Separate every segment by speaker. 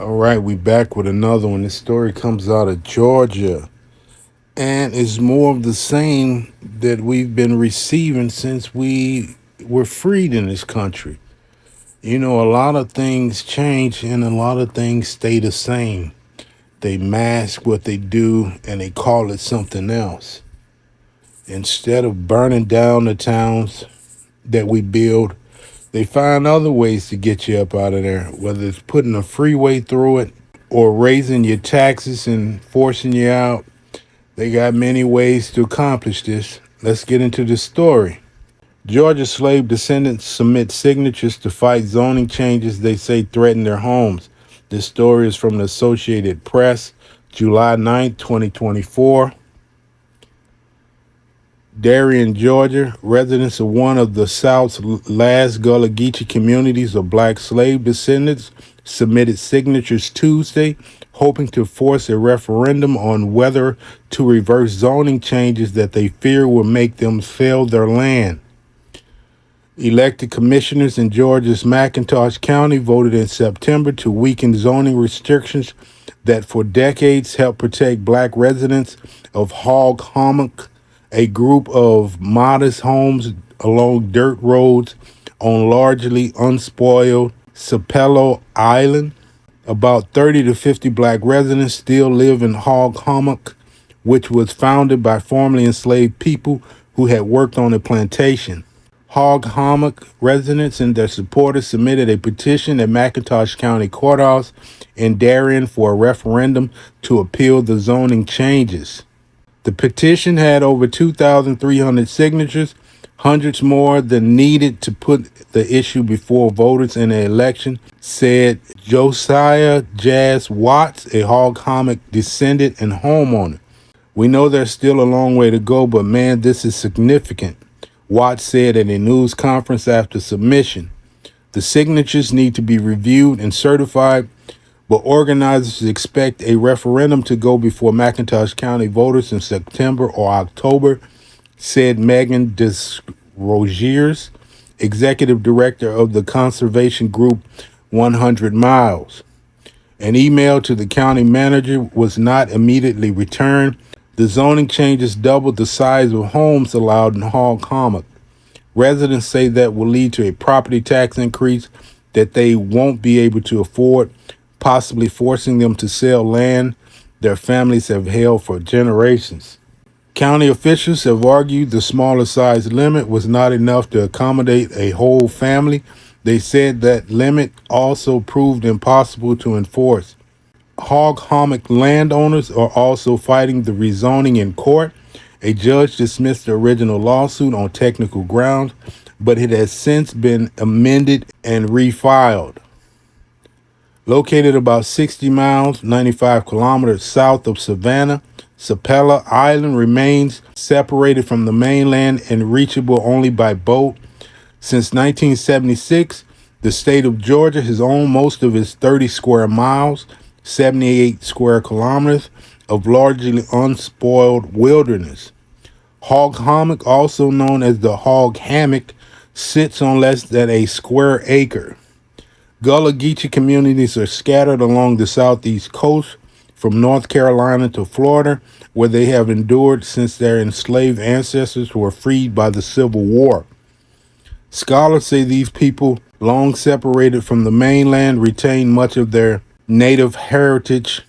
Speaker 1: All right, we back with another one. This story comes out of Georgia, and it's more of the same that we've been receiving since we were freed in this country. You know, a lot of things change and a lot of things stay the same. They mask what they do and they call it something else. Instead of burning down the towns that we build, they find other ways to get you up out of there, whether it's putting a freeway through it or raising your taxes and forcing you out. They got many ways to accomplish this. Let's get into the story. Georgia slave descendants submit signatures to fight zoning changes they say threaten their homes. This story is from the Associated Press, July 9th, 2024. Darien, Georgia, residents of one of the South's last Gullah Geechee communities of black slave descendants submitted signatures Tuesday, hoping to force a referendum on whether to reverse zoning changes that they fear will make them sell their land. Elected commissioners in Georgia's McIntosh County voted in September to weaken zoning restrictions that for decades helped protect black residents of Hog Hommock, a group of modest homes along dirt roads on largely unspoiled Sapelo Island. About 30 to 50 black residents still live in Hog Hommock, which was founded by formerly enslaved people who had worked on a plantation. Hog Hommock residents and their supporters submitted a petition at McIntosh County Courthouse in Darien for a referendum to appeal the zoning changes. The petition had over 2,300 signatures, hundreds more than needed to put the issue before voters in the election, said Josiah Jazz Watts, a Hog Hommock descendant and homeowner. We know there's still a long way to go, but man, this is significant, Watts said at a news conference after submission. The signatures need to be reviewed and certified, but organizers expect a referendum to go before McIntosh County voters in September or October, said Megan Desrosiers, executive director of the conservation group 100 Miles. An email to the county manager was not immediately returned. The zoning changes doubled the size of homes allowed in Hog Hommock. Residents say that will lead to a property tax increase that they won't be able to afford, possibly forcing them to sell land their families have held for generations. County officials have argued the smaller size limit was not enough to accommodate a whole family. They said that limit also proved impossible to enforce. Hog Hommock landowners are also fighting the rezoning in court. A judge dismissed the original lawsuit on technical grounds, but it has since been amended and refiled. Located about 60 miles, 95 kilometers south of Savannah, Sapelo Island remains separated from the mainland and reachable only by boat. Since 1976, the state of Georgia has owned most of its 30 square miles, 78 square kilometers of largely unspoiled wilderness. Hog Hommock, also known as the Hog Hammock, sits on less than a square acre. Gullah Geechee communities are scattered along the southeast coast, from North Carolina to Florida, where they have endured since their enslaved ancestors were freed by the Civil War. Scholars say these people, long separated from the mainland, retain much of their native heritage,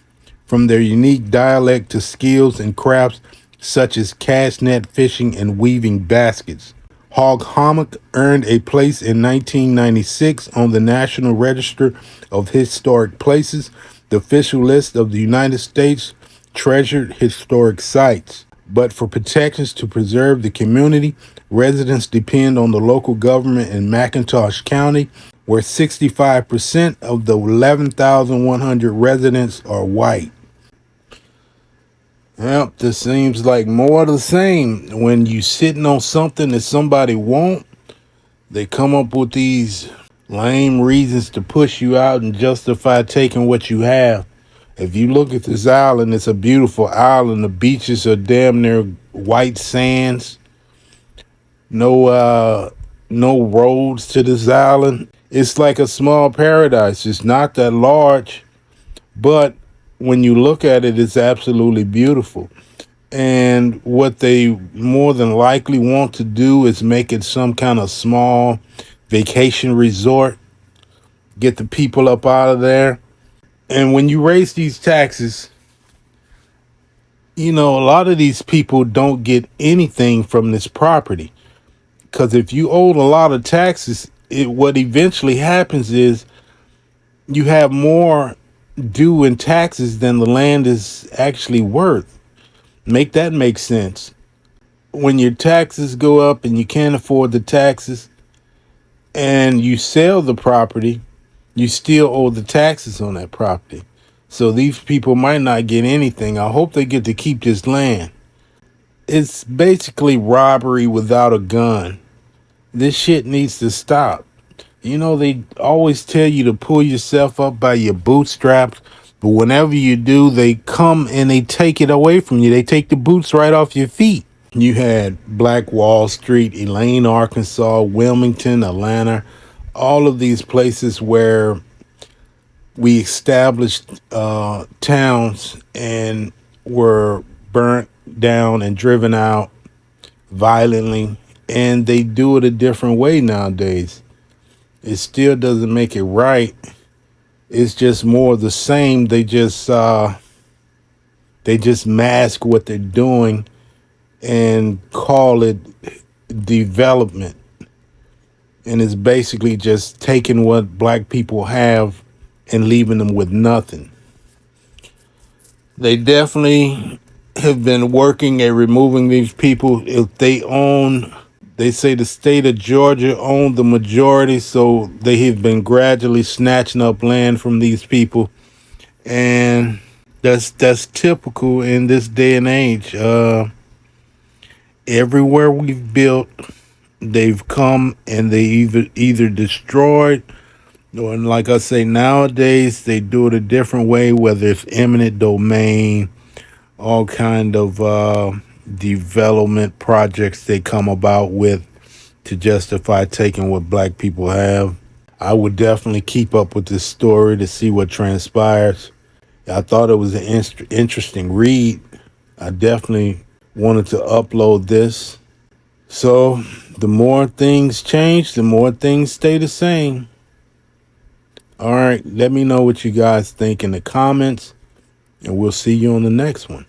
Speaker 1: from their unique dialect to skills and crafts such as cast net fishing and weaving baskets. Hog Hommock earned a place in 1996 on the National Register of Historic Places, the official list of the United States treasured historic sites. But for protections to preserve the community, residents depend on the local government in McIntosh County, where 65% of the 11,100 residents are white. Yep, this seems like more of the same. When you sitting on something that somebody won't, they come up with these lame reasons to push you out and justify taking what you have. If you look at this island, it's a beautiful island. The beaches are damn near white sands. No roads to this island. It's like a small paradise. It's not that large, But when you look at it, it's absolutely beautiful. And what they more than likely want to do is make it some kind of small vacation resort, get the people up out of there. And when you raise these taxes, a lot of these people don't get anything from this property. Because if you owe a lot of taxes, what eventually happens is you have more due in taxes than the land is actually worth. Make that make sense. When your taxes go up and you can't afford the taxes and you sell the property, you still owe the taxes on that property. So these people might not get anything. I hope they get to keep this land. It's basically robbery without a gun. This shit needs to stop. They always tell you to pull yourself up by your bootstraps, but whenever you do, they come and they take it away from you. They take the boots right off your feet. You had Black Wall Street, Elaine, Arkansas, Wilmington, Atlanta, all of these places where we established towns and were burnt down and driven out violently. And they do it a different way nowadays. It still doesn't make it right. It's just more of the same. They just mask what they're doing and call it development. And it's basically just taking what black people have and leaving them with nothing. They definitely have been working at removing these people. If they say the state of Georgia owned the majority, so they have been gradually snatching up land from these people. And that's typical in this day and age. Everywhere we've built, they've come and they either destroyed, or like I say, nowadays they do it a different way, whether it's eminent domain, all kind of development projects they come about with to justify taking what black people have. I would definitely keep up with this story to see what transpires. I thought it was an interesting read. I definitely wanted to upload this. So the more things change, the more things stay the same. All right, let me know what you guys think in the comments, and we'll see you on the next one.